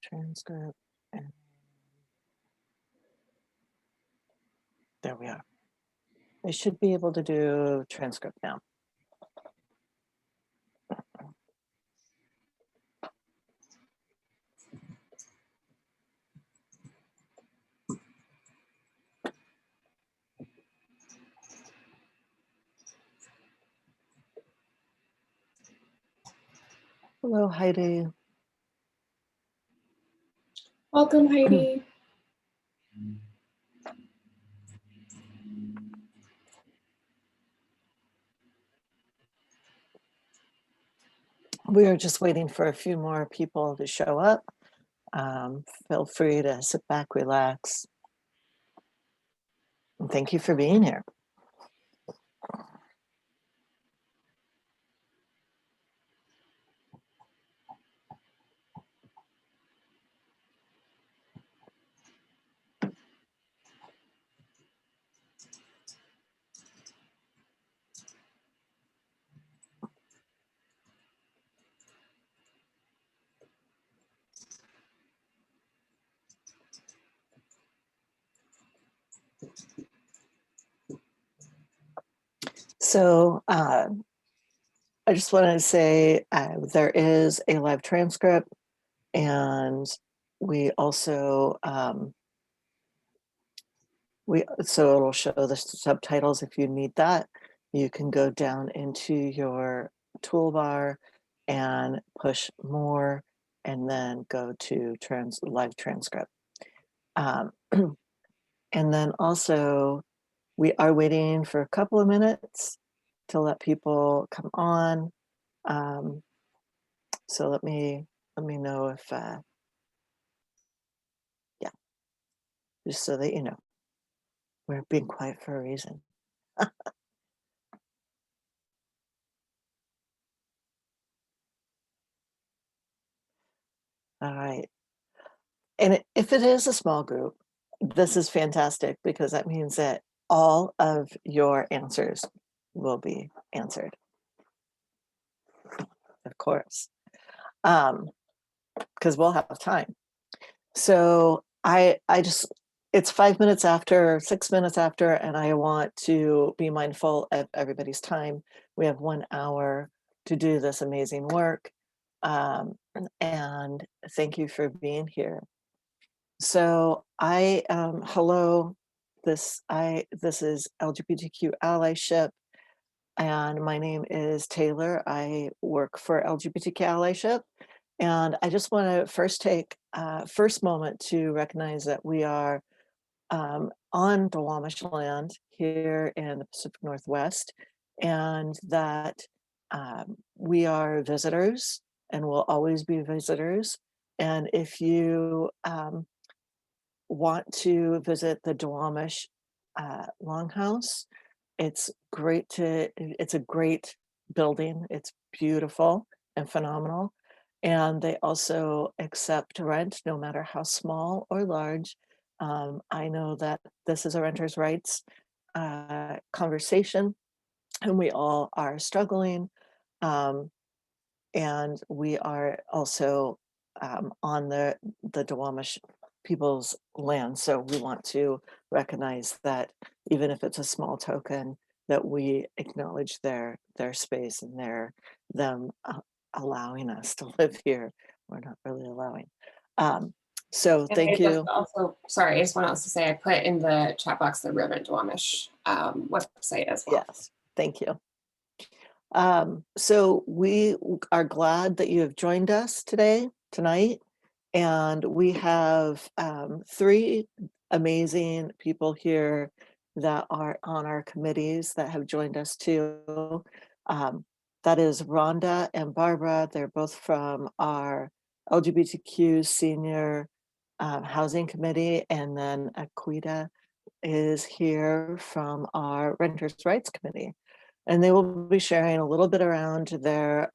transcript. And there we are. I should be able to do transcript now. Hello, Heidi. Welcome, Heidi. We are just waiting for a few more people to show up. Feel free to sit back, relax. And thank you for being here. So I just wanted to say there is a live transcript, and we also so it'll show the subtitles if you need that. You can go down into your toolbar and push more, and then go to live transcript. And then also, we are waiting for a couple of minutes to let people come on. So let me know if, yeah, just so that you know, we're being quiet for a reason. All right. And if it is a small group, this is fantastic, because that means that all of your answers will be answered, of course, because we'll have time. So I just, it's 5 minutes after, 6 minutes after, and I want to be mindful of everybody's time. We have 1 hour to do this amazing work. And thank you for being here. So hello, this is LGBTQ allyship, and my name is Taylor. I work for LGBTQ allyship, and I just want to first take first moment to recognize that we are on Duwamish land here in the Pacific Northwest, and that we are visitors and will always be visitors. And if you want to visit the Duwamish Longhouse, it's a great building. It's beautiful and phenomenal. And they also accept rent, no matter how small or large. I know that this is a renter's rights conversation, and we all are struggling. And we are also on the Duwamish people's land. So we want to recognize that, even if it's a small token, that we acknowledge their space and them allowing us to live here. We're not really allowing. So thank you. Also, sorry, I just want to also say I put in the chat box the Reverend Duwamish website as well. Yes, thank you. So we are glad that you have joined us tonight, and we have 3 amazing people here that are on our committees that have joined us too. That is Rhonda and Barbara. They're both from our LGBTQ Senior Housing Committee, and then Aquita is here from our Renters' Rights Committee. And they will be sharing a little bit around the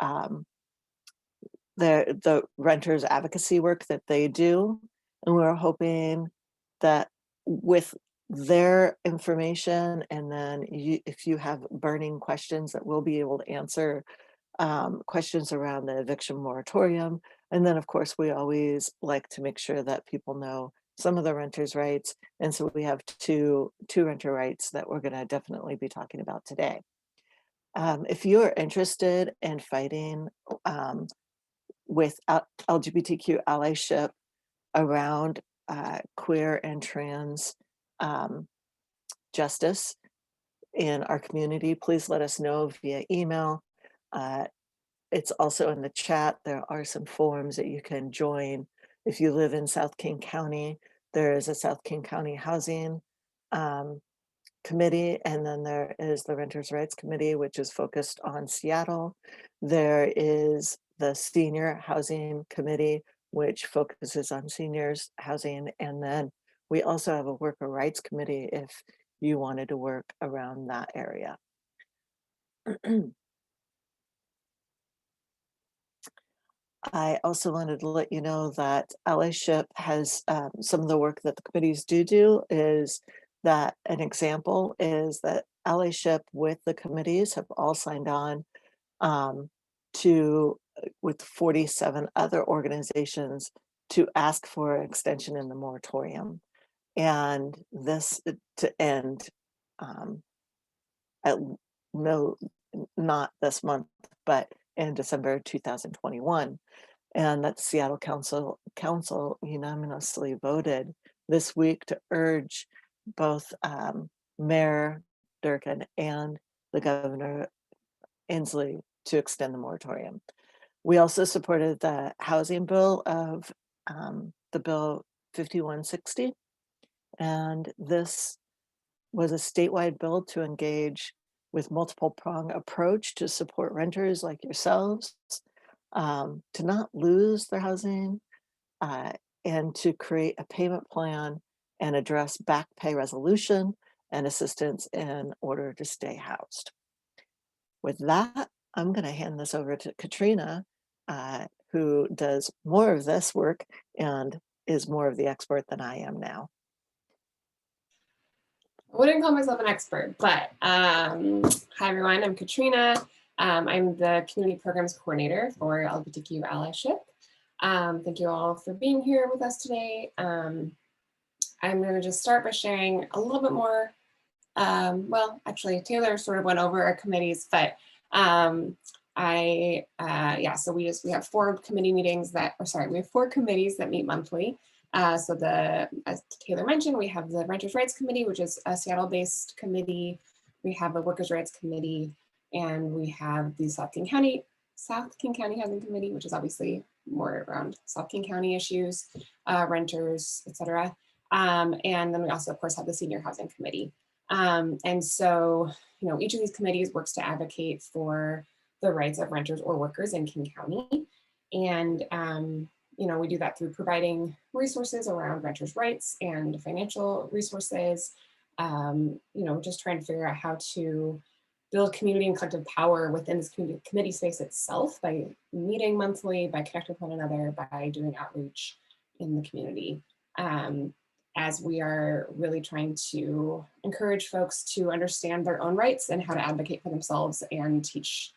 renters advocacy work that they do. And we're hoping that with their information, and then if you have burning questions that we'll be able to answer, questions around the eviction moratorium. And then, of course, we always like to make sure that people know some of the renters' rights. And so we have two renter rights that we're going to definitely be talking about today. If you're interested in fighting with LGBTQ allyship around queer and trans justice in our community, please let us know via email. It's also in the chat. There are some forums that you can join. If you live in South King County, there is a South King County Housing Committee, and then there is the Renters' Rights Committee, which is focused on Seattle. There is the Senior Housing Committee, which focuses on seniors housing. And then we also have a Worker Rights Committee if you wanted to work around that area. I also wanted to let you know that allyship has some of the work that the committees do is that an example is that allyship with the committees have all signed on to with 47 other organizations to ask for an extension in the moratorium, and this to end at no, not this month, but in December 2021. And that Seattle Council unanimously voted this week to urge both Mayor Durkan and the Governor Inslee to extend the moratorium. We also supported the housing bill of the bill 5160, and this was a statewide bill to engage with multiple prong approach to support renters like yourselves to not lose their housing and to create a payment plan and address back pay resolution and assistance in order to stay housed. With that, I'm going to hand this over to Katrina, who does more of this work and is more of the expert than I am now. I wouldn't call myself an expert, but hi everyone, I'm Katrina. I'm the Community Programs Coordinator for LGBTQ Allyship. Thank you all for being here with us today. I'm going to just start by sharing a little bit more. Well, actually, Taylor sort of went over our committees, but yeah, so we have 4 committee meetings that, or sorry, we have 4 committees that meet monthly. So as Taylor mentioned, we have the Renters' Rights Committee, which is a Seattle-based committee. We have a Workers' Rights Committee, and we have the South King County Housing Committee, which is obviously more around South King County issues, renters, etc. And then we also, of course, have the Senior Housing Committee. And so, you know, each of these committees works to advocate for the rights of renters or workers in King County. And you know, we do that through providing resources around renters' rights and financial resources, you know, just trying to figure out how to build community and collective power within this committee space itself by meeting monthly, by connecting with one another, by doing outreach in the community. As we are really trying to encourage folks to understand their own rights and how to advocate for themselves and teach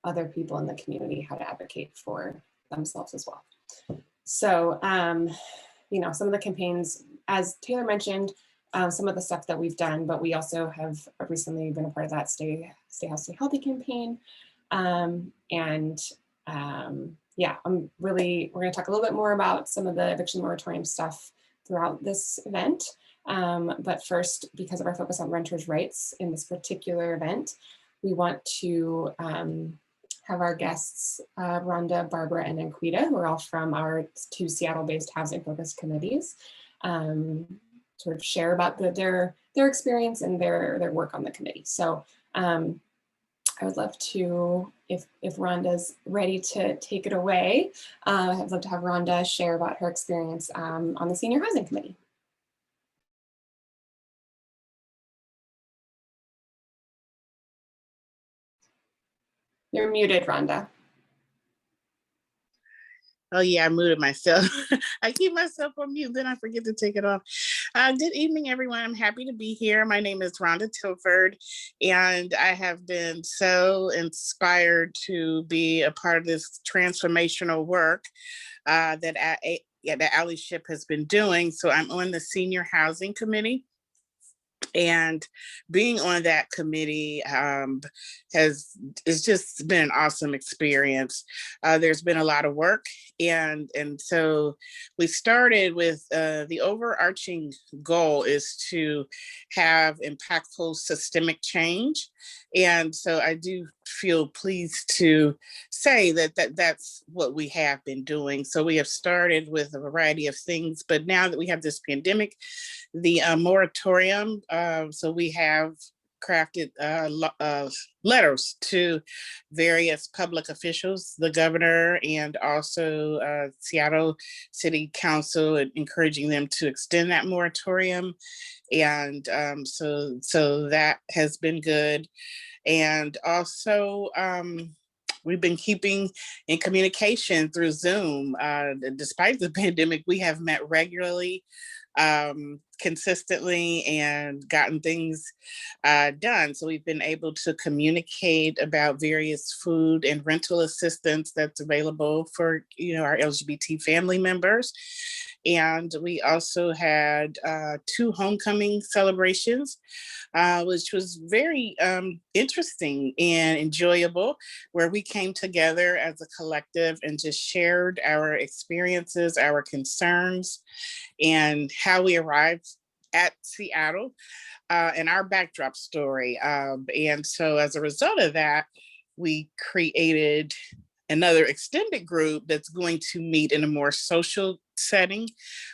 other people in the community how to advocate for themselves as well. So, you know, some of the campaigns, as Taylor mentioned, some of the stuff that we've done, but we also have recently been a part of that Stay House, Stay Healthy campaign. Yeah, we're going to talk a little bit more about some of the eviction moratorium stuff throughout this event. But first, because of our focus on renters' rights in this particular event, we want to have our guests, Rhonda, Barbara, and Anquita, who are all from our 2 Seattle-based housing-focused committees, sort of share about their experience and their work on the committee. So I would love to, if Rhonda's ready to take it away, I'd love to have Rhonda share about her experience on the Senior Housing Committee. You're muted, Rhonda. Oh yeah, I muted myself. I keep myself on mute, then I forget to take it off. Good evening, everyone. I'm happy to be here. My name is Rhonda Tilford, and I have been so inspired to be a part of this transformational work that Allyship has been doing. So I'm on the Senior Housing Committee. And being on that committee has just been an awesome experience. There's been a lot of work, and so we started with the overarching goal is to have impactful systemic change. And so I do feel pleased to say that's what we have been doing. So we have started with a variety of things, but now that we have this pandemic, the moratorium, so we have crafted letters to various public officials, the governor, and also Seattle City Council, encouraging them to extend that moratorium. And so that has been good. And also, we've been keeping in communication through Zoom. Despite the pandemic, we have met regularly, consistently, and gotten things done. So we've been able to communicate about various food and rental assistance that's available for our LGBT family members. And we also had 2 homecoming celebrations, which was very interesting and enjoyable, where we came together as a collective and just shared our experiences, our concerns, and how we arrived at Seattle, and our backdrop story. And so as a result of that, we created another extended group that's going to meet in a more social setting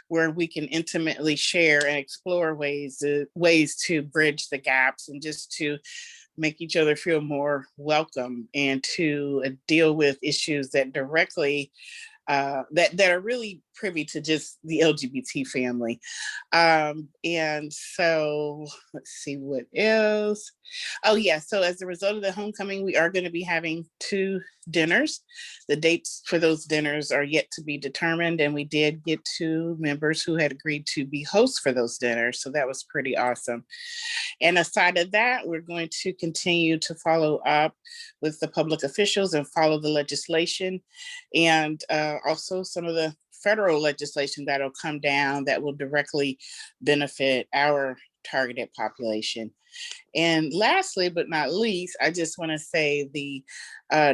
where we can intimately share and explore ways to bridge the gaps and just to make each other feel more welcome and to deal with issues that directly that are really privy to just the LGBT family. And so let's see what else. Oh yeah, so as a result of the homecoming, we are going to be having 2 dinners. The dates for those dinners are yet to be determined, and we did get 2 members who had agreed to be hosts for those dinners. So that was pretty awesome. And aside of that, we're going to continue to follow up with the public officials and follow the legislation, and also some of the federal legislation that'll come down that will directly benefit our targeted population. And lastly, but not least, I just want to say the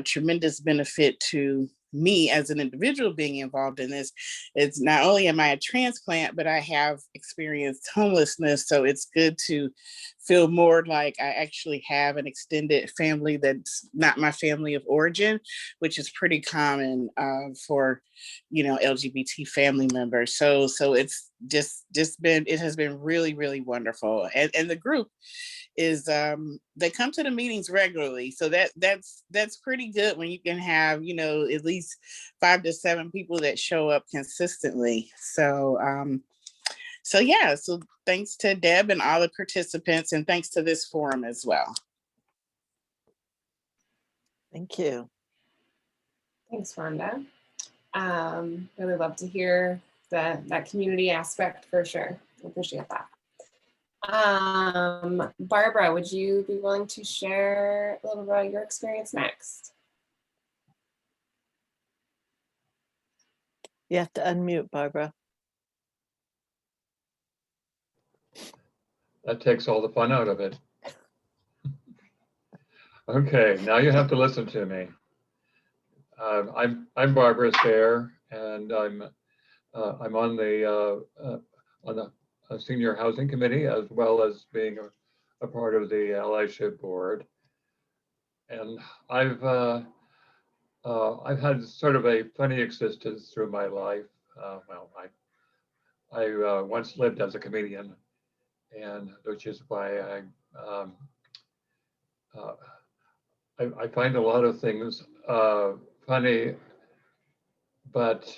tremendous benefit to me as an individual being involved in this is not only am I a transplant, but I have experienced homelessness. So it's good to feel more like I actually have an extended family that's not my family of origin, which is pretty common for, LGBT family members. So it's just been, it has been really, really wonderful. And the group is they come to the meetings regularly, so that's pretty good when you can have at least 5 to 7 people that show up consistently. So yeah, so thanks to Deb and all the participants, and thanks to this forum as well. Thank you. Thanks, Rhonda. Really love to hear that community aspect for sure. I appreciate that. Barbara, would you be willing to share a little about your experience next? You have to unmute, Barbara. That takes all the fun out of it. Okay, now you have to listen to me. I'm Barbara Sayre, and I'm on the Senior Housing Committee, as well as being a part of the Allyship board. And I've had sort of a funny existence through my life. I once lived as a comedian, and which is why I find a lot of things funny, but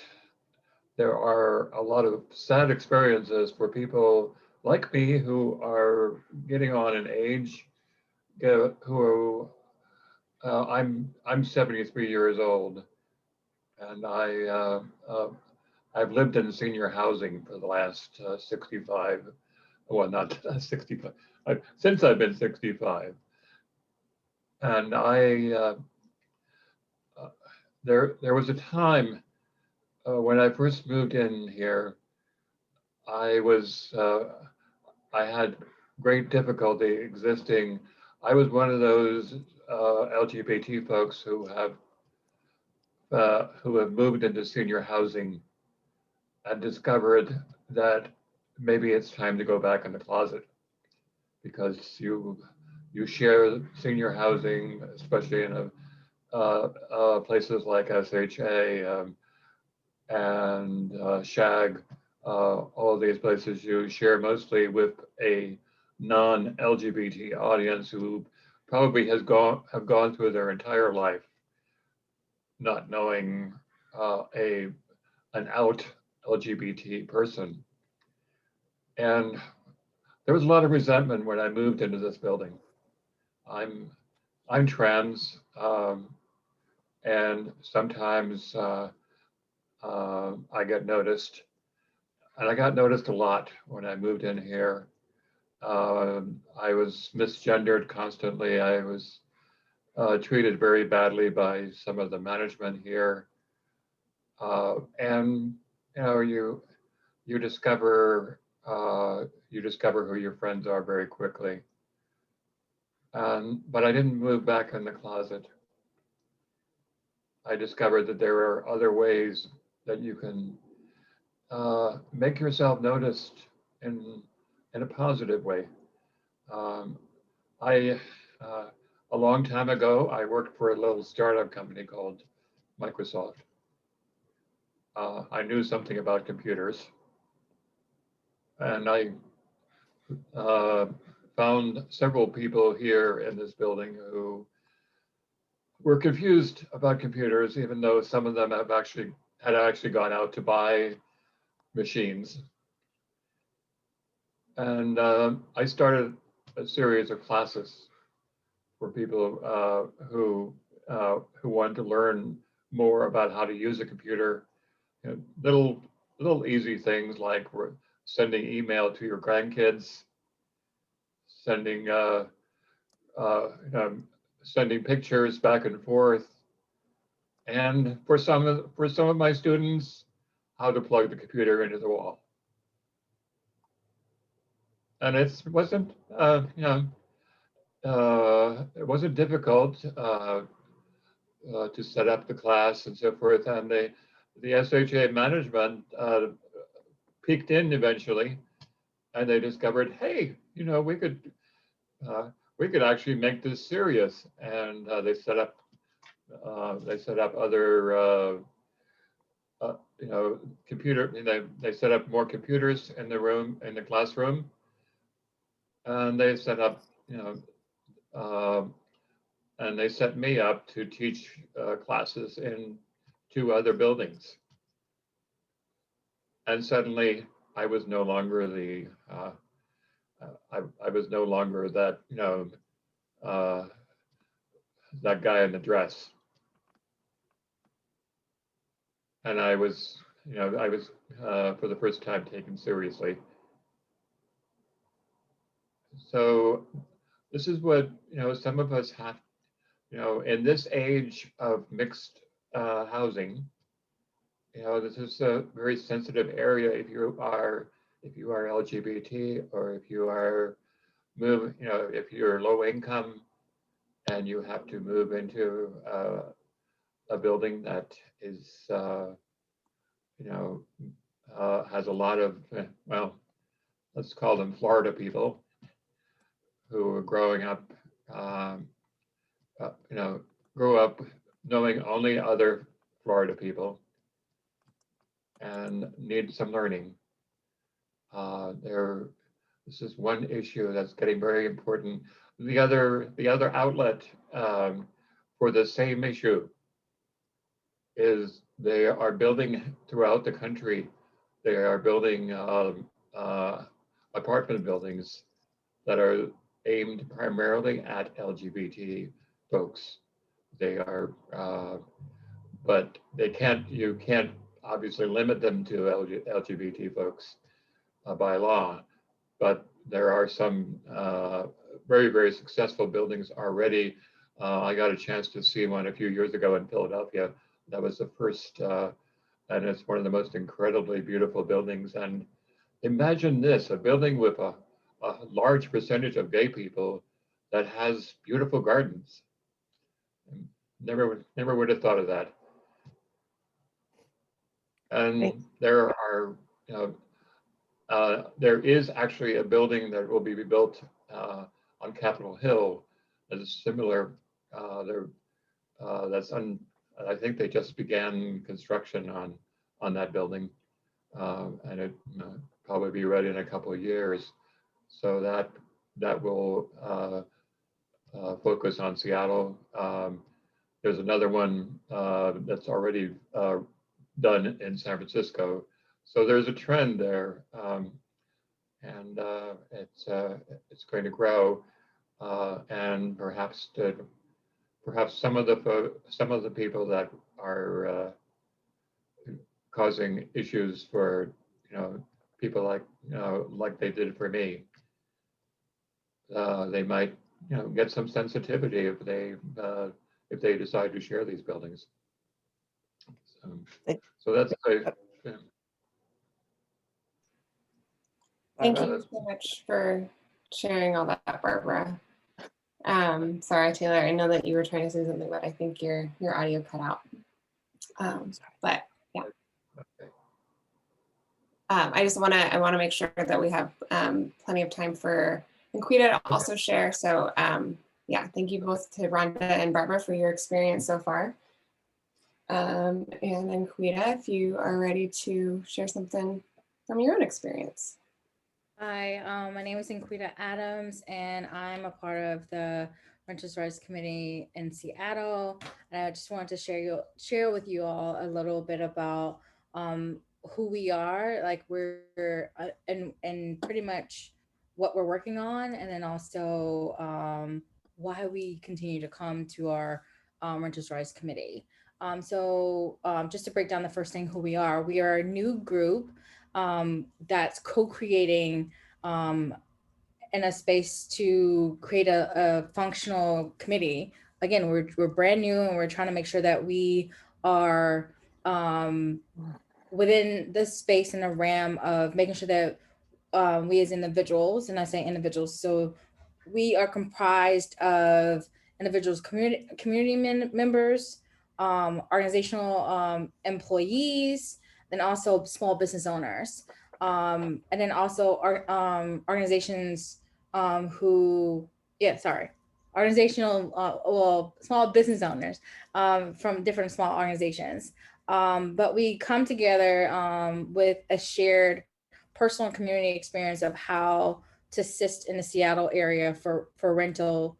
there are a lot of sad experiences for people like me who are getting on in age, who I'm 73 years old, and I've lived in senior housing for the last 65, well, not 65, since I've been 65. And there was a time when I first moved in here, I had great difficulty existing. I was one of those LGBT folks who have moved into senior housing and discovered that maybe it's time to go back in the closet, because you share senior housing, especially in places like SHA and SHAG. All of these places you share mostly with a non-LGBT audience who probably have gone through their entire life not knowing an out LGBT person. And there was a lot of resentment when I moved into this building. I'm trans, and sometimes I get noticed, and I got noticed a lot when I moved in here. I was misgendered constantly. I was treated very badly by some of the management here, and you discover who your friends are very quickly. But I didn't move back in the closet. I discovered that there are other ways that you can make yourself noticed in a positive way. A long time ago, I worked for a little startup company called Microsoft. I knew something about computers, and I found several people here in this building who were confused about computers, even though some of them had actually gone out to buy machines. And I started a series of classes for people who wanted to learn more about how to use a computer. Little easy things like sending email to your grandkids, sending sending pictures back and forth, and for some of my students, how to plug the computer into the wall. And it wasn't difficult to set up the class and so forth. And the SHA management peeked in eventually, and they discovered, hey, we could actually make this serious. And they set up other they set up more computers in the classroom, and they set up and they set me up to teach classes in 2 other buildings. And suddenly I was no longer I was no longer that that guy in the dress. And I was for the first time taken seriously. So this is what some of us have, in this age of mixed housing. This is a very sensitive area if you are LGBT, or if you are if you're low income and you have to move into a building that is has a lot of let's call them Florida people who are growing up grew up knowing only other Florida people and need some learning. This is one issue that's getting very important. The other outlet for the same issue is they are building throughout the country. They are building apartment buildings that are aimed primarily at LGBT folks. They are, but you can't obviously limit them to LGBT folks by law, but there are some very, very successful buildings already. I got a chance to see one a few years ago in Philadelphia. That was the first, and it's one of the most incredibly beautiful buildings. And imagine this, a building with a large percentage of gay people that has beautiful gardens. Never would have thought of that. And there are, there is actually a building that will be built on Capitol Hill that is similar. I think they just began construction on that building, and it probably be ready in a couple of years. So that will focus on Seattle. There's another one that's already done in San Francisco. So there's a trend there, and it's going to grow, and perhaps some of the people that are causing issues for people like they did for me, they might get some sensitivity if they decide to share these buildings. So that's Thank you so much for sharing all that, Barbara. Sorry, Taylor, I know that you were trying to say something, but I think your audio cut out. But yeah. Okay. I want to make sure that we have plenty of time for Inquita to also share. So yeah, thank you both to Rhonda and Barbara for your experience so far. And Inquita, if you are ready to share something from your own experience. Hi, my name is Inquita Adams, and I'm a part of the Renters' Rights Committee in Seattle. And I just wanted to share with you all a little bit about who we are, like we're and pretty much what we're working on, and then also why we continue to come to our Renters' Rights Committee. So just to break down the first thing, who we are a new group that's co-creating in a space to create a functional committee. Again, we're brand new, and we're trying to make sure that we are within the space and the realm of making sure that we as individuals, and I say individuals, so we are comprised of individuals, community members, organizational organizations, then also small business owners, and then also organizations small business owners from different small organizations. But we come together with a shared personal and community experience of how to assist in the Seattle area for rental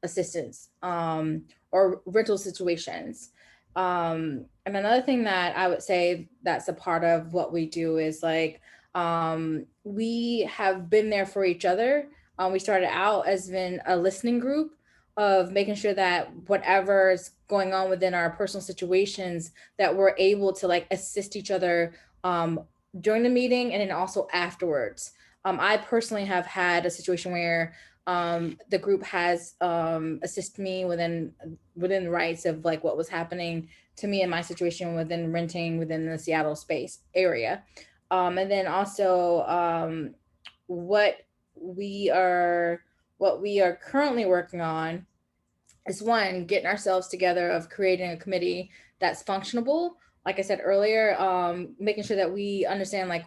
assistance or rental situations. And another thing that I would say that's a part of what we do is like, we have been there for each other. We started out as been a listening group of making sure that whatever is going on within our personal situations, that we're able to like assist each other during the meeting and then also afterwards. I personally have had a situation where the group has assisted me within the rights of like what was happening to me in my situation within renting within the Seattle space area. And then also what we are currently working on is one, getting ourselves together of creating a committee that's functionable. Like I said earlier, making sure that we understand like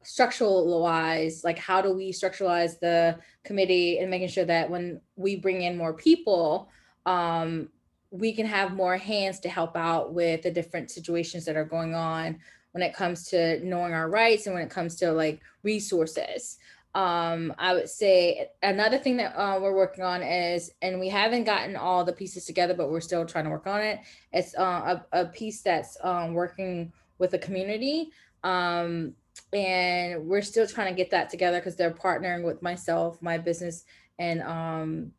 structural wise, like how do we structuralize the committee, and making sure that when we bring in more people, we can have more hands to help out with the different situations that are going on when it comes to knowing our rights and when it comes to like resources. I would say another thing that we're working on is, and we haven't gotten all the pieces together, but we're still trying to work on it. It's a piece that's working with the community. And we're still trying to get that together because they're partnering with myself, my business, and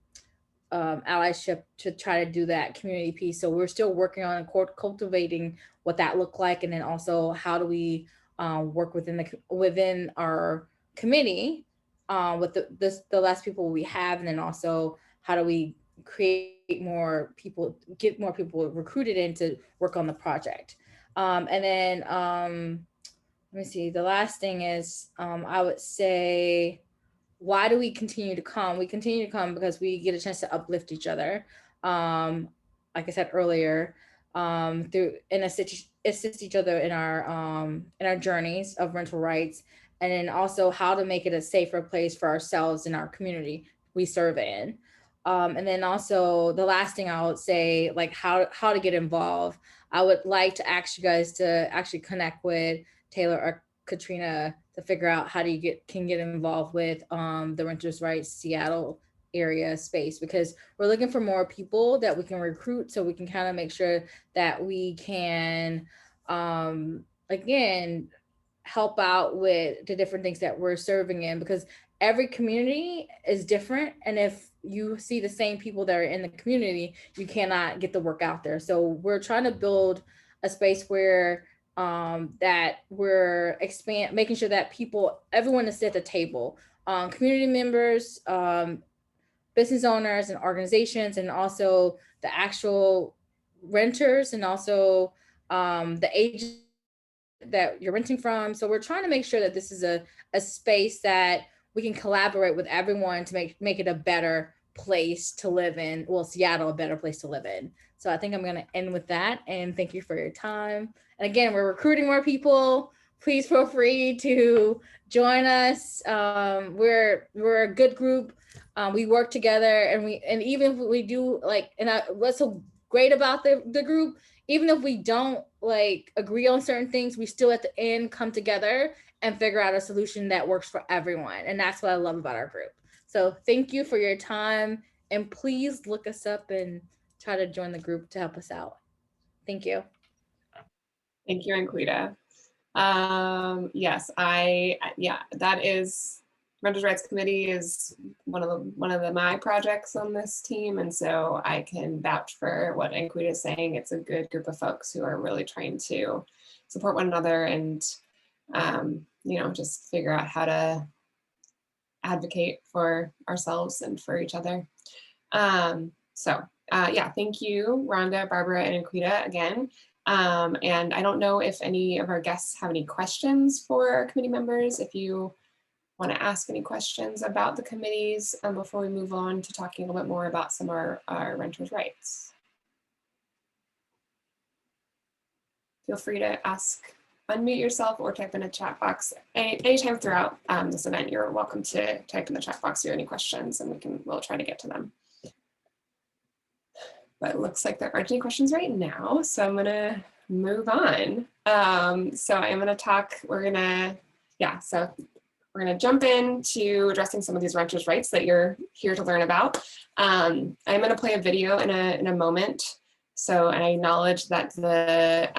allyship to try to do that community piece. So we're still working on cultivating what that looked like, and then also how do we work within our committee with the less people we have, and then also how do we create more people, get more people recruited in to work on the project. And then let me see, the last thing is I would say, why do we continue to come? We continue to come because we get a chance to uplift each other. Like I said earlier, through and assist each other in our journeys of rental rights, and then also how to make it a safer place for ourselves and our community we serve in. And then also the last thing I would say, like how to get involved. I would like to ask you guys to actually connect with Taylor or Katrina to figure out how do you can get involved with the Renters' Rights Seattle area space, because we're looking for more people that we can recruit so we can kind of make sure that we can again help out with the different things that we're serving in, because every community is different, and if you see the same people that are in the community, you cannot get the work out there. So we're trying to build a space where that we're making sure that everyone is at the table, community members, business owners and organizations, and also the actual renters, and also the agents that you're renting from. So we're trying to make sure that this is a space that we can collaborate with everyone to make it a better place to live in. Well, Seattle, a better place to live in. So I think I'm going to end with that, and thank you for your time. And again, we're recruiting more people. Please feel free to join us. We're a good group. We work together, and even if we do what's so great about the group, even if we don't agree on certain things, we still at the end come together and figure out a solution that works for everyone. And that's what I love about our group. So thank you for your time, and please look us up and try to join the group to help us out. Thank you. Thank you, Anquita. Yes, that is, Renters' Rights Committee is one of my projects on this team, and so I can vouch for what Anquita is saying. It's a good group of folks who are really trying to support one another and just figure out how to advocate for ourselves and for each other. Thank you, Rhonda, Barbara, and Anquita again. And I don't know if any of our guests have any questions for our committee members. If you want to ask any questions about the committees before we move on to talking a little bit more about some of our renters' rights. Feel free to unmute yourself or type in a chat box. Anytime throughout this event, you're welcome to type in the chat box your any questions, and we'll try to get to them. But it looks like there aren't any questions right now, so I'm gonna move on. So I'm gonna talk, we're gonna jump into addressing some of these renters' rights that you're here to learn about. I'm gonna play a video in a moment. So, and I acknowledge that the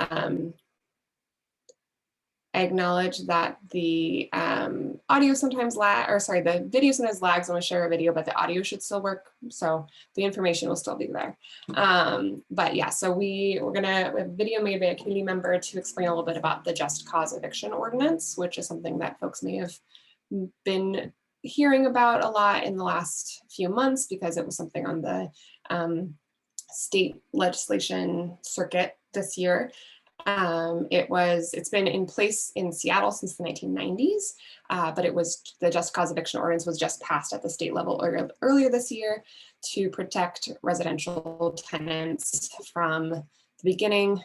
audio sometimes the video sometimes lags when I share a video, but the audio should still work. So the information will still be there. But yeah, so we have a video made by a community member to explain a little bit about the Just Cause Eviction Ordinance, which is something that folks may have been hearing about a lot in the last few months, because it was something on the state legislation circuit this year. It's been in place in Seattle since the 1990s, but the Just Cause Eviction Ordinance was just passed at the state level earlier this year to protect residential tenants from the beginning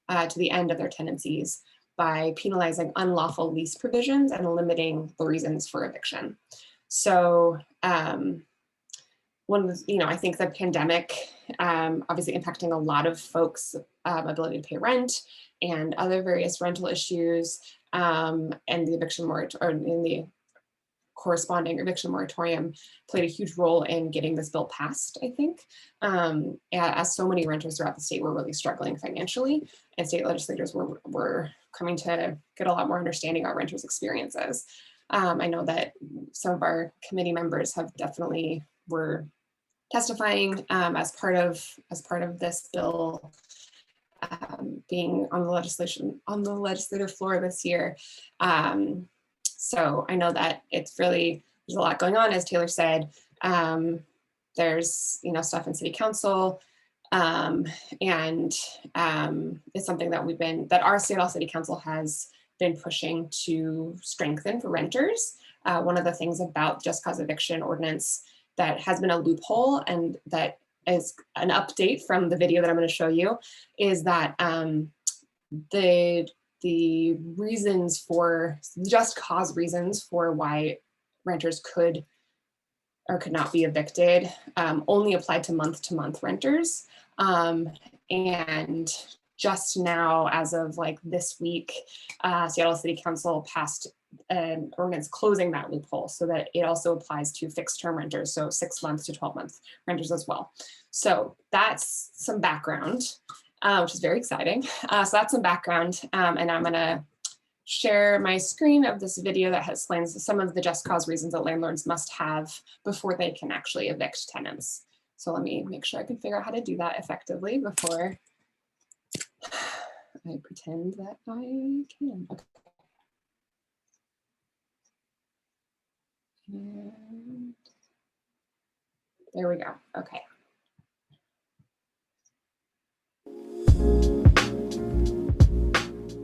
to the end of their tenancies by penalizing unlawful lease provisions and limiting the reasons for eviction. So I think the pandemic obviously impacting a lot of folks' ability to pay rent and other various rental issues, and the eviction moratorium, in the corresponding eviction moratorium, played a huge role in getting this bill passed, I think, as so many renters throughout the state were really struggling financially, and state legislators were coming to get a lot more understanding about renters' experiences. I know that some of our committee members have definitely were testifying as part of this bill being on the legislative floor this year. So I know that there's a lot going on, as Taylor said. There's stuff in city council, and it's something that our Seattle City Council has been pushing to strengthen for renters. One of the things about just cause eviction ordinance that has been a loophole, and that is an update from the video that I'm going to show you, is that the reasons for just cause reasons for why renters could or could not be evicted only applied to month renters. And just now, as of like this week, Seattle City Council passed an ordinance closing that loophole so that it also applies to fixed term renters, so 6 months to 12 month renters as well. So that's some background, which is very exciting. So that's some background, and I'm gonna share my screen of this video that explains some of the just cause reasons that landlords must have before they can actually evict tenants. So let me make sure I can figure out how to do that effectively before I pretend that I can. Okay. And there we go. Okay.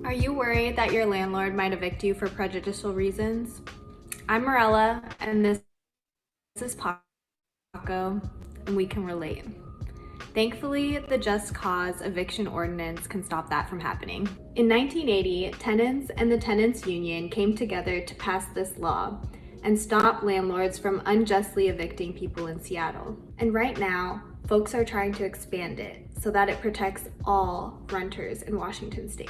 Are you worried that your landlord might evict you for prejudicial reasons? I'm Morella, and this is Paco, and we can relate. Thankfully, the Just Cause Eviction Ordinance can stop that from happening. In 1980, tenants and the tenants union came together to pass this law and stop landlords from unjustly evicting people in Seattle. And right now, folks are trying to expand it so that it protects all renters in Washington state.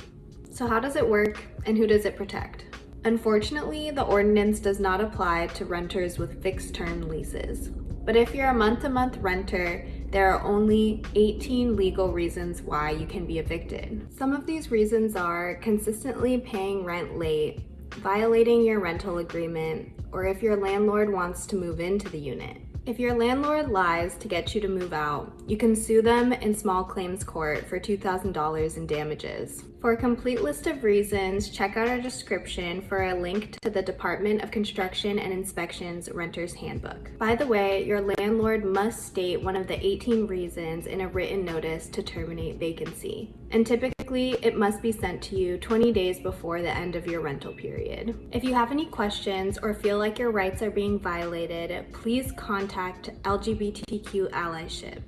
So how does it work, and who does it protect? Unfortunately, the ordinance does not apply to renters with fixed-term leases. But if you're a month-to-month renter, there are only 18 legal reasons why you can be evicted. Some of these reasons are consistently paying rent late, violating your rental agreement, or if your landlord wants to move into the unit. If your landlord lies to get you to move out, you can sue them in small claims court for $2,000 in damages. For a complete list of reasons, check out our description for a link to the Department of Construction and Inspection's Renter's Handbook. By the way, your landlord must state one of the 18 reasons in a written notice to terminate vacancy. And typically, it must be sent to you 20 days before the end of your rental period. If you have any questions or feel like your rights are being violated, please contact LGBTQ Allyship.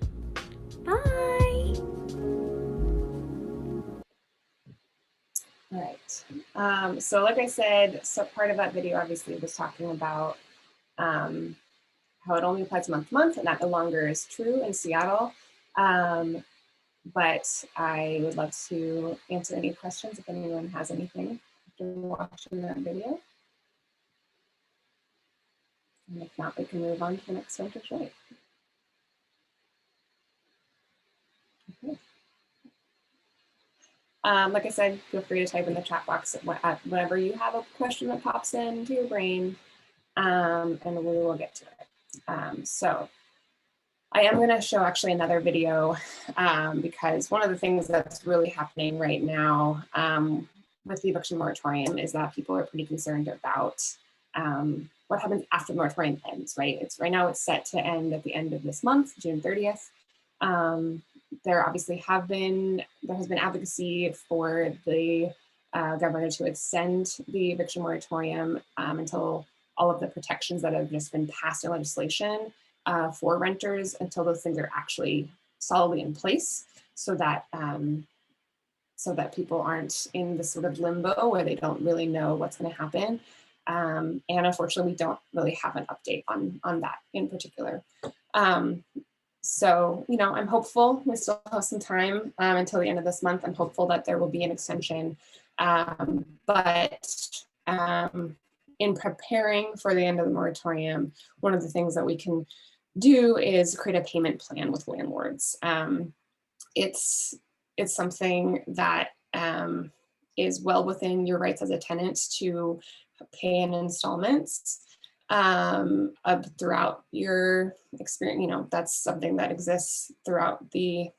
Bye! All right. So like I said, so part of that video obviously was talking about how it only applies month to month, and that no longer is true in Seattle. But I would love to answer any questions if anyone has anything after watching that video. And if not, we can move on to the next renter's right. Okay. Like I said, feel free to type in the chat box whenever you have a question that pops into your brain, and we will get to it. So I am going to show actually another video because one of the things that's really happening right now with the eviction moratorium is that people are pretty concerned about what happens after the moratorium ends, right? Right now it's set to end at the end of this month, June 30th. There obviously has been advocacy for the governor to extend the eviction moratorium until all of the protections that have just been passed in legislation for renters, until those things are actually solidly in place, so that people aren't in this sort of limbo where they don't really know what's going to happen. And unfortunately, we don't really have an update on that in particular. So, you know, I'm hopeful. We still have some time until the end of this month. I'm hopeful that there will be an extension. But in preparing for the end of the moratorium, one of the things that we can do is create a payment plan with landlords. It's something that is well within your rights as a tenant to pay in installments. throughout your experience. You know, that's something that exists throughout the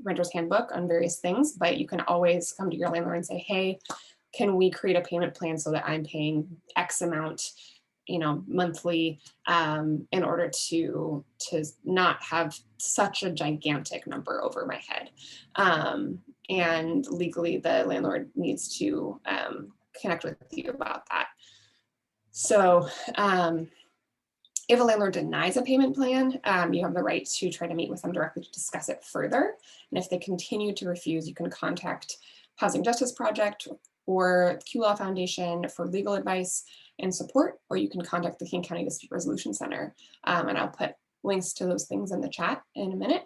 renter's handbook on various things, but you can always come to your landlord and say, hey, can we create a payment plan so that I'm paying X amount, you know, monthly, in order to not have such a gigantic number over my head. And legally, the landlord needs to connect with you about that. So if a landlord denies a payment plan, you have the right to try to meet with them directly to discuss it further. And if they continue to refuse, you can contact Housing Justice Project or Q-Law Foundation for legal advice and support, or you can contact the King County Dispute Resolution Center. And I'll put links to those things in the chat in a minute.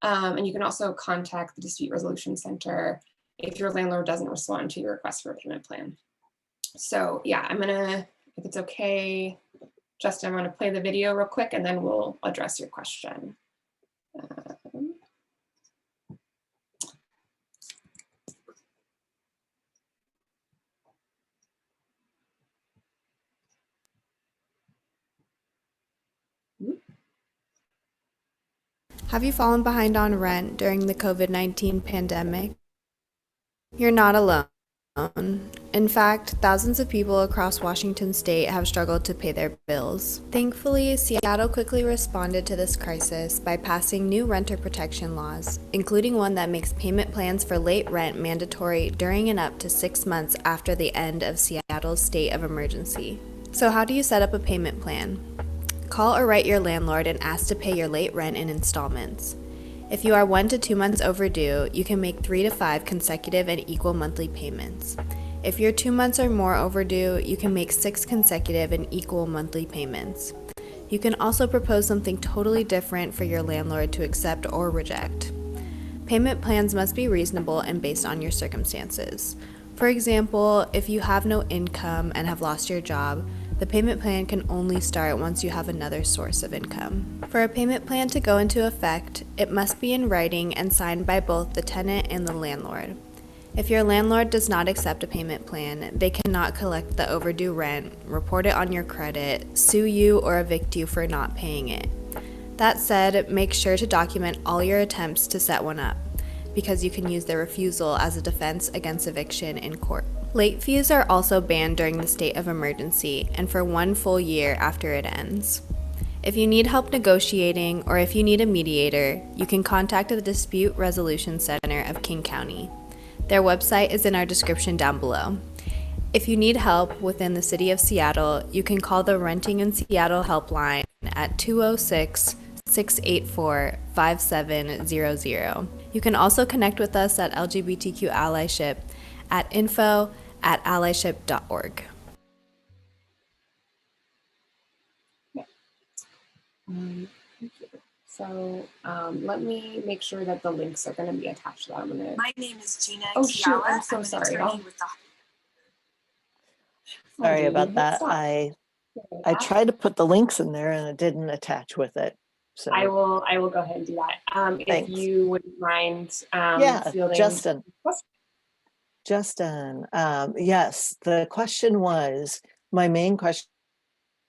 And you can also contact the Dispute Resolution Center if your landlord doesn't respond to your request for a payment plan. So yeah, I'm gonna, if it's okay, Justin, I'm gonna play the video real quick and then we'll address your question. Have you fallen behind on rent during the COVID-19 pandemic? You're not alone. In fact, thousands of people across Washington state have struggled to pay their bills. Thankfully, Seattle quickly responded to this crisis by passing new renter protection laws, including one that makes payment plans for late rent mandatory during and up to 6 months after the end of Seattle's state of emergency. So how do you set up a payment plan? Call or write your landlord and ask to pay your late rent in installments. If you are 1 to 2 months overdue, you can make 3 to 5 consecutive and equal monthly payments. If you're 2 months or more overdue, you can make 6 consecutive and equal monthly payments. You can also propose something totally different for your landlord to accept or reject. Payment plans must be reasonable and based on your circumstances. For example, if you have no income and have lost your job, the payment plan can only start once you have another source of income. For a payment plan to go into effect, it must be in writing and signed by both the tenant and the landlord. If your landlord does not accept a payment plan, they cannot collect the overdue rent, report it on your credit, sue you, or evict you for not paying it. That said, make sure to document all your attempts to set one up, because you can use their refusal as a defense against eviction in court. Late fees are also banned during the state of emergency and for 1 full year after it ends. If you need help negotiating or if you need a mediator, you can contact the Dispute Resolution Center of King County. Their website is in our description down below. If you need help within the city of Seattle, you can call the Renting in Seattle helpline at 206-684-5700. You can also connect with us at LGBTQ Allyship at info@allyship.org. Thank you. So let me make sure that the links are going to be attached to that. My name is Gina Oh, shoot, Tiala. I'm so an sorry. attorney with the Sorry Oh, about hit that. stop. I tried to put the links in there and it didn't attach with it. So I will go ahead and do that. If Thanks. you wouldn't mind yeah, fielding Justin. questions. Justin, yes, the question was, my main question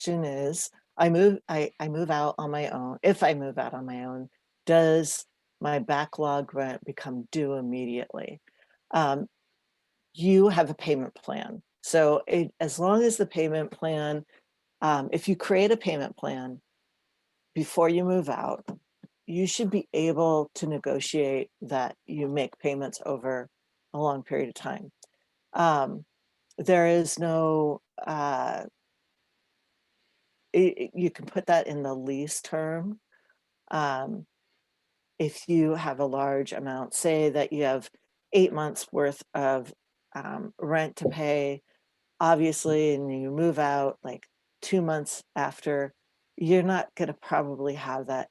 is, I move out on my own. If I move out on my own, does my backlog rent become due immediately? You have a payment plan. So as long as the payment plan, if you create a payment plan before you move out, you should be able to negotiate that you make payments over a long period of time. There is no, you can put that in the lease term. If you have a large amount, say that you have 8 months worth of rent to pay, obviously, and you move out like 2 months after, you're not going to probably have that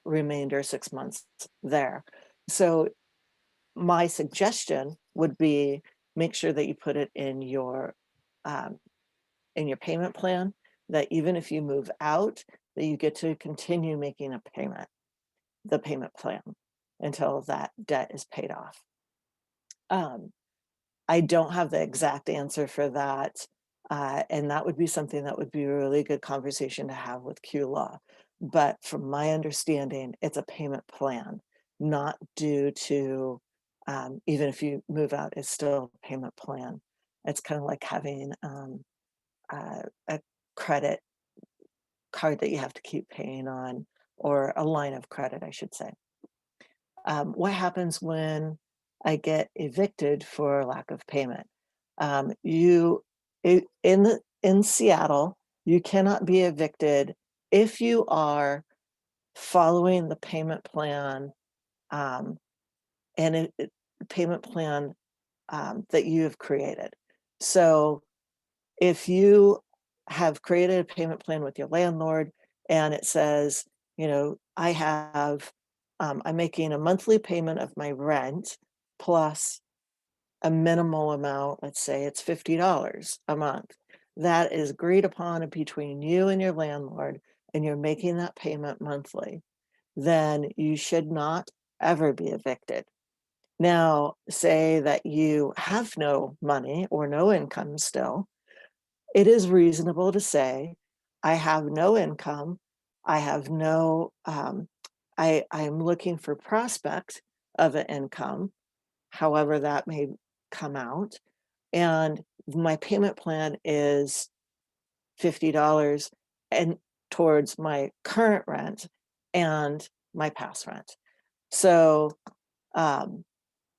remainder 6 months there. So my suggestion would be make sure that you put it in your payment plan, that even if you move out, that you get to continue making a payment, the payment plan, until that debt is paid off. I don't have the exact answer for that. And that would be something that would be a really good conversation to have with Q Law. But from my understanding, it's a payment plan, not due to, even if you move out, it's still a payment plan. It's kind of like having a credit card that you have to keep paying on, or a line of credit, I should say. What happens when I get evicted for lack of payment? In Seattle, you cannot be evicted if you are following the payment plan, and payment plan that you have created. So if you have created a payment plan with your landlord and it says, you know, I'm making a monthly payment of my rent plus a minimal amount, let's say it's $50 a month, that is agreed upon between you and your landlord, and you're making that payment monthly, then you should not ever be evicted. Now, say that you have no money or no income still, it is reasonable to say, I have no income, I have no, I'm looking for prospect of an income, however that may come out, and my payment plan is $50 and towards my current rent and my past rent. So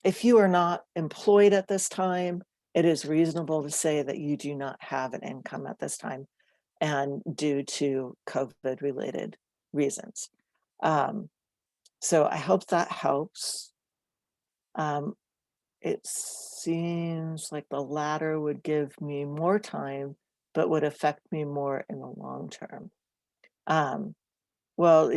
if you are not employed at this time, it is reasonable to say that you do not have an income at this time, and due to COVID related reasons. So I hope that helps. It seems like the latter would give me more time, but would affect me more in the long term. Well,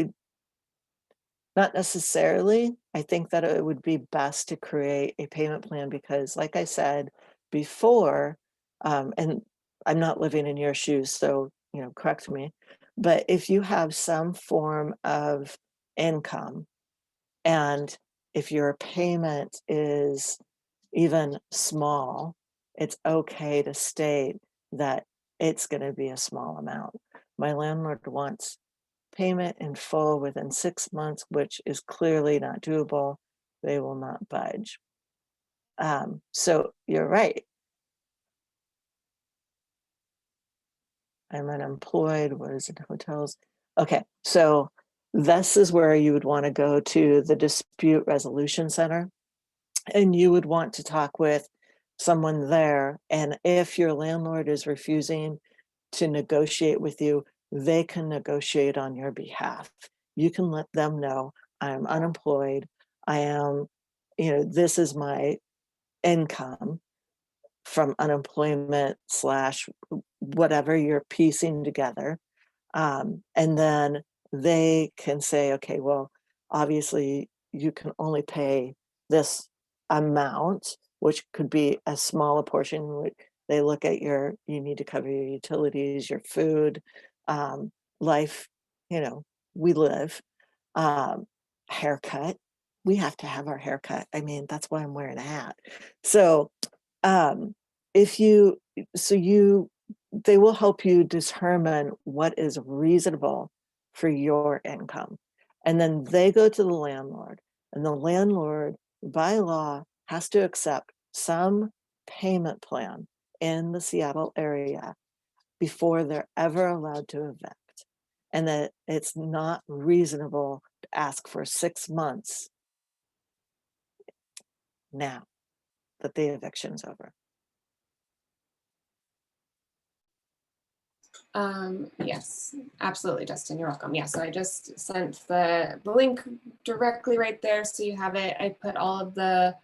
not necessarily. I think that it would be best to create a payment plan because, like I said before, and I'm not living in your shoes, so you know, correct me. But if you have some form of income, and if your payment is even small, it's okay to state that it's going to be a small amount. My landlord wants payment in full within 6 months, which is clearly not doable. They will not budge. So you're right. I'm unemployed. What is it? Hotels? Okay, so this is where you would want to go to the Dispute Resolution Center, and you would want to talk with someone there. And if your landlord is refusing to negotiate with you, they can negotiate on your behalf. You can let them know, I'm unemployed. I am, you know, this is my income from unemployment / whatever you're piecing together. And then they can say, okay, well, obviously you can only pay this amount, which could be a smaller portion. They look at you need to cover your utilities, your food, life, you know, we live, haircut. We have to have our haircut. I mean, that's why I'm wearing a hat. So if you, so you, they will help you determine what is reasonable for your income. And then they go to the landlord, and the landlord by law has to accept some payment plan in the Seattle area before they're ever allowed to evict. And that it's not reasonable to ask for 6 months now that the eviction's over. Yes, absolutely, Justin, you're welcome. Yeah, so I just sent the link directly right there, so you have it. I put all of the,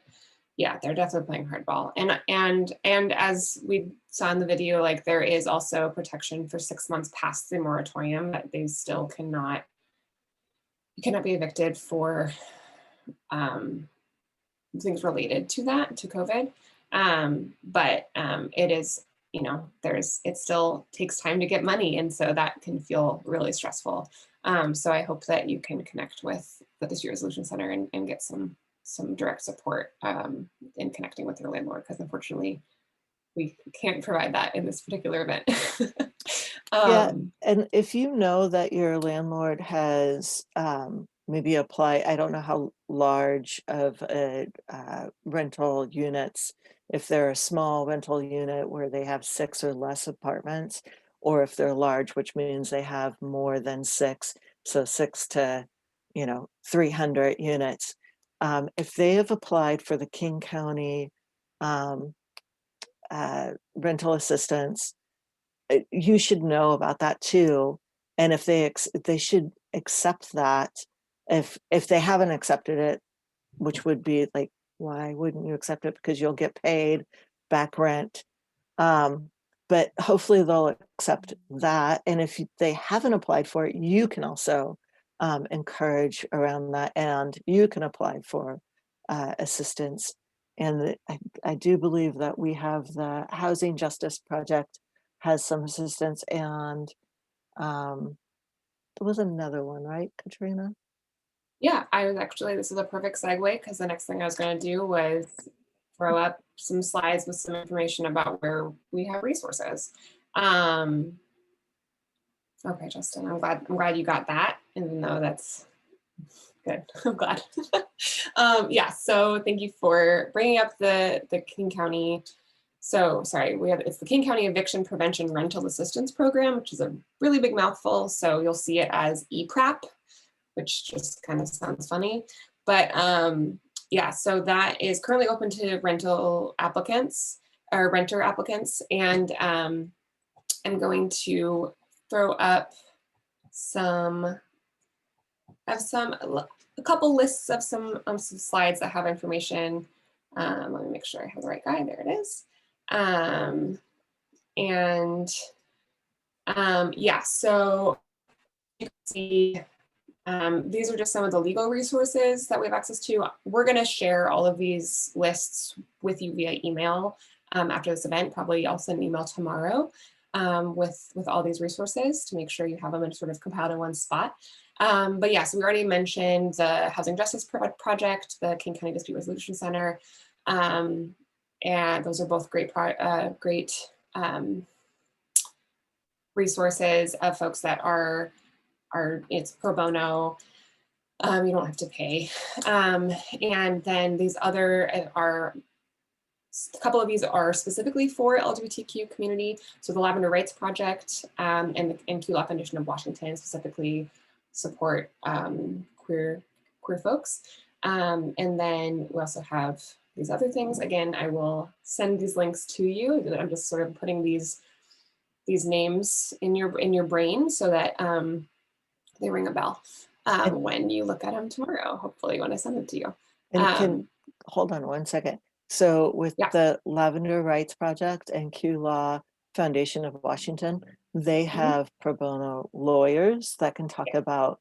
yeah, they're definitely playing hardball. And as we saw in the video, like there is also protection for 6 months past the moratorium, that they still cannot be evicted for things related to that, to COVID. But it is, you know, it still takes time to get money. And so that can feel really stressful. So I hope that you can connect with the Dispute Resolution Center and get some direct support in connecting with your landlord, because unfortunately, we can't provide that in this particular event. Yeah, Um, and if you know that your landlord has maybe apply, I don't know how large of a rental units, if they're a small rental unit where they have 6 or less apartments, or if they're large, which means they have more than 6, so 6 to, 300 units. If they have applied for the King County um, rental assistance, you should know about that too. And if they should accept that, if they haven't accepted it, which would be like, why wouldn't you accept it? Because you'll get paid back rent. Um, but hopefully they'll accept that. And if they haven't applied for it, you can also encourage around that, and you can apply for assistance. And I do believe that we have the Housing Justice Project has some assistance, and there was another one, right, Katrina? yeah, this is a perfect segue because the next thing I was going to do was throw up some slides with some information about where we have resources. Okay, Justin, I'm glad you got that, even though that's good. I'm glad. Yeah, so thank you for bringing up the King County. So sorry, it's the King County Eviction Prevention Rental Assistance Program, which is a really big mouthful. So you'll see it as EPRAP, which just kind of sounds funny. But yeah, so that is currently open to rental applicants or renter applicants. And I'm going to throw up a couple lists of some slides that have information. Let me make sure I have the right guy. There it is. Yeah, so you can see these are just some of the legal resources that we have access to. We're going to share all of these lists with you via email after this event. Probably I'll send an email tomorrow with all these resources to make sure you have them and sort of compiled in one spot. But yeah, so we already mentioned the Housing Justice Project, the King County Dispute Resolution Center, and those are both great resources of folks that are it's pro bono. You don't have to pay. And then these other are, a couple of these are specifically for LGBTQ community. So the Lavender Rights Project and QLAW Foundation of Washington specifically support queer folks. And then we also have these other things. Again, I will send these links to you. I'm just sort of putting these names in your brain so that they ring a bell when you look at them tomorrow, hopefully when I send them to you. And hold on one second. So with Yeah. the Lavender Rights Project and QLAW Foundation of Washington, they have pro bono lawyers that can talk about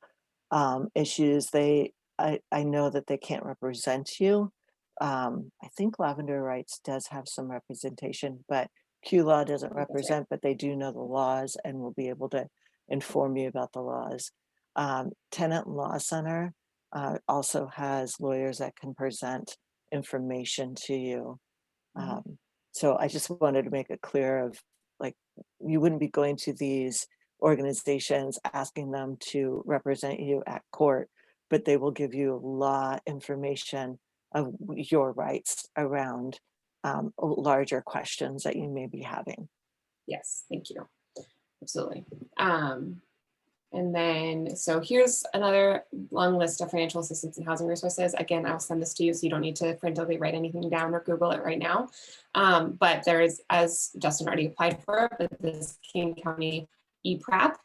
issues. I know that they can't represent you. I think Lavender Rights does have some representation, but QLAW doesn't represent, but they do know the laws and will be able to inform you about the laws. Tenant Law Center also has lawyers that can present information to you. So I just wanted to make it clear of, like, you wouldn't be going to these organizations asking them to represent you at court, but they will give you law information of your rights around larger questions that you may be having. Yes, thank you. Absolutely. And then, so here's another long list of financial assistance and housing resources. Again, I'll send this to you so you don't need to frantically write anything down or Google it right now. But there is, as Justin already applied for, but this King County EPRAP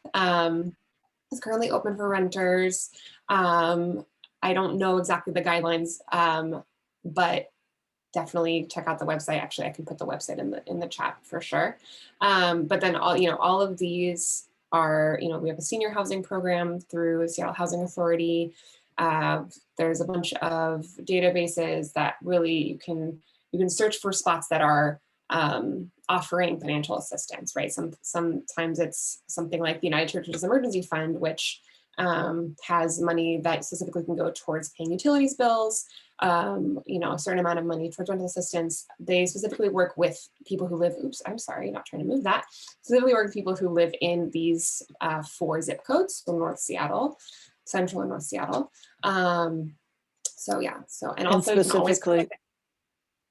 is currently open for renters. I don't know exactly the guidelines, but definitely check out the website. Actually, I can put the website in the chat for sure. But then all of these are, we have a senior housing program through Seattle Housing Authority. There's a bunch of databases that really you can search for spots that are offering financial assistance, right? Sometimes it's something like the United Churches Emergency Fund, which has money that specifically can go towards paying utilities bills, a certain amount of money towards rental assistance. They specifically work with people who live, oops, I'm sorry, not trying to move that. Specifically work with people who live in these 4 zip codes, so North Seattle, Central and North Seattle. And also you can always specifically,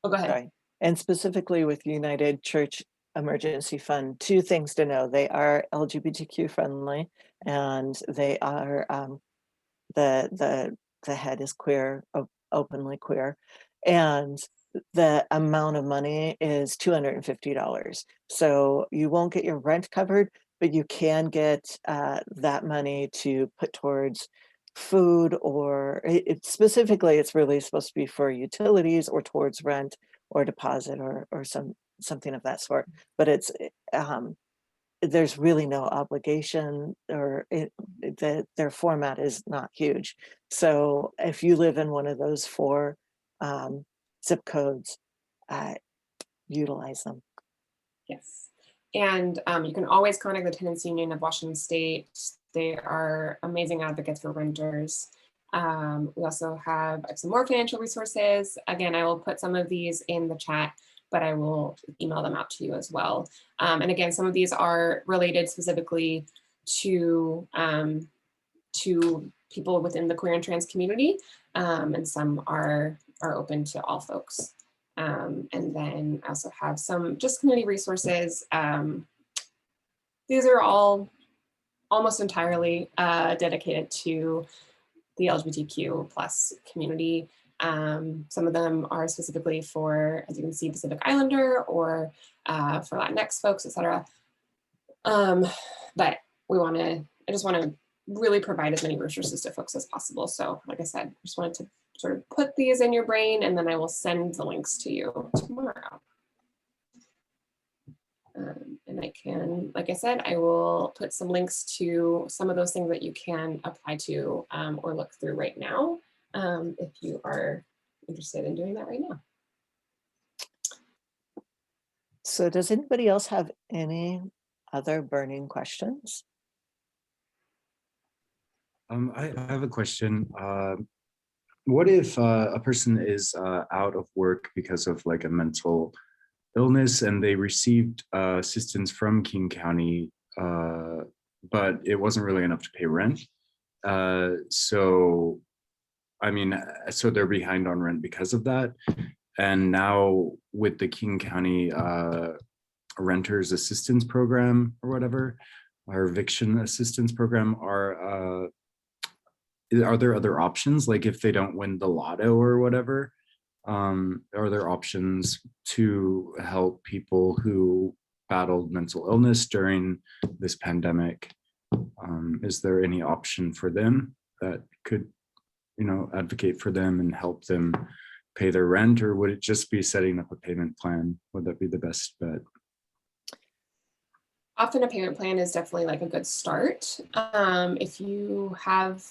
oh, go ahead. sorry, and specifically with United Church Emergency Fund, 2 things to know. They are LGBTQ friendly, and they are the head is queer, openly queer, and the amount of money is $250. So you won't get your rent covered, but you can get that money to put towards food, or specifically it's really supposed to be for utilities or towards rent or deposit or something of that sort. But it's there's really no obligation, or their format is not huge. So if you live in one of those 4 zip codes, utilize them. Yes. And you can always contact the Tenants Union of Washington State. They are amazing advocates for renters. We also have some more financial resources. Again, I will put some of these in the chat, but I will email them out to you as well. And again, some of these are related specifically to people within the queer and trans community, and some are open to all folks. And then I also have some just community resources. These are all almost entirely dedicated to the LGBTQ plus community. Some of them are specifically for, as you can see, Pacific Islander or for Latinx folks, etc. But I just want to really provide as many resources to folks as possible. So like I said, I just wanted to sort of put these in your brain, and then I will send the links to you tomorrow. And I can, like I said, I will put some links to some of those things that you can apply to or look through right now, if you are interested in doing that right now. So does anybody else have any other burning questions? I have a question. What if a person is out of work because of like a mental illness and they received assistance from King County, but it wasn't really enough to pay rent? So they're behind on rent because of that. And now with the King County Renters Assistance Program or whatever, our eviction assistance program, are there other options? Like if they don't win the lotto or whatever, are there options to help people who battled mental illness during this pandemic? Is there any option for them that could, advocate for them and help them pay their rent, or would it just be setting up a payment plan? Would that be the best bet? Often a payment plan is definitely like a good start. If you have,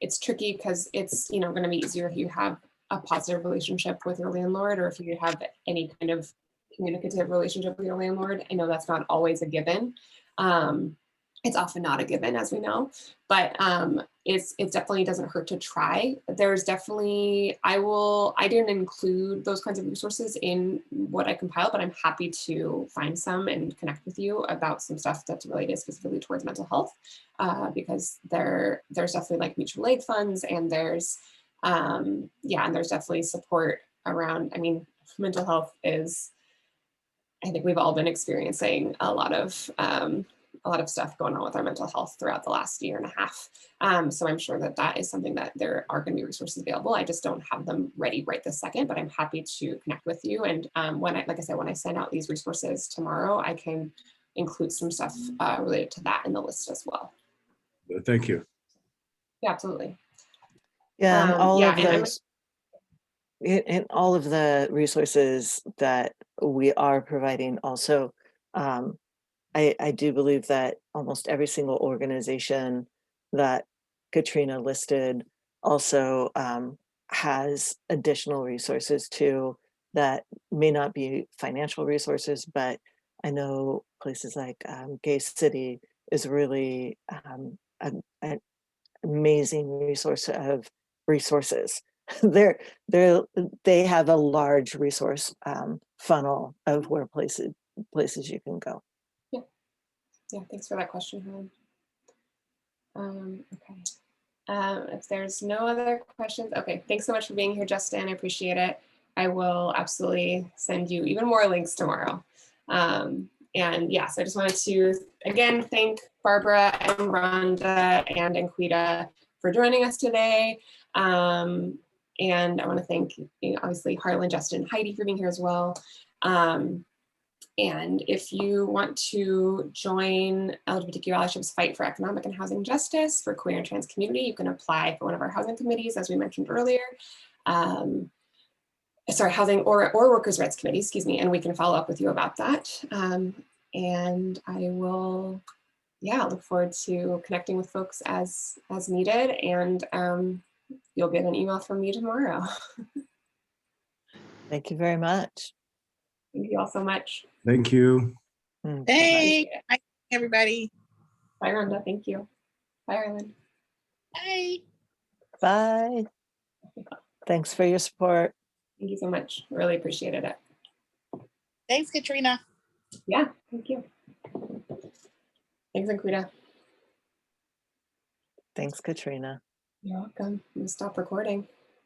it's tricky because it's going to be easier if you have a positive relationship with your landlord, or if you have any kind of communicative relationship with your landlord. I know that's not always a given. It's often not a given, as we know, but it definitely doesn't hurt to try. There's definitely, I didn't include those kinds of resources in what I compiled, but I'm happy to find some and connect with you about some stuff that's related specifically towards mental health, because there's definitely like mutual aid funds, and there's and there's definitely support around. I mean, mental health is, I think we've all been experiencing a lot of stuff going on with our mental health throughout the last year and a half. So I'm sure that is something that there are going to be resources available. I just don't have them ready right this second, but I'm happy to connect with you. And when I send out these resources tomorrow, I can include some stuff related to that in the list as well. Thank you. Yeah, absolutely. Yeah, and all of and those, and all of the resources that we are providing also, I do believe that almost every single organization that Katrina listed also has additional resources too, that may not be financial resources, but I know places like Gay City is really an amazing resource of resources. They have a large resource funnel of where places you can go. Yeah, thanks for that question, Helen. Okay. If there's no other questions, okay, thanks so much for being here, Justin. I appreciate it. I will absolutely send you even more links tomorrow. And yes, I just wanted to, again, thank Barbara and Rhonda and Enquita for joining us today. And I want to thank, obviously, Harlan, Justin, Heidi for being here as well. And if you want to join LGBTQ Allyship's fight for economic and housing justice for queer and trans community, you can apply for one of our housing committees, as we mentioned earlier. Sorry, housing or workers' rights committee, excuse me, and we can follow up with you about that. And I will, yeah, look forward to connecting with folks as needed. And you'll get an email from me tomorrow. Thank you very much. Thank you all so much. Thank you. Mm. Hey, bye, everybody. Bye, Rhonda. Thank you. Bye, Ireland. Bye. Bye. Thanks for your support. Thank you so much. Really appreciated it. Thanks, Katrina. Yeah, thank you. Thanks, Enquita. Thanks, Katrina. You're welcome. I'm gonna stop recording.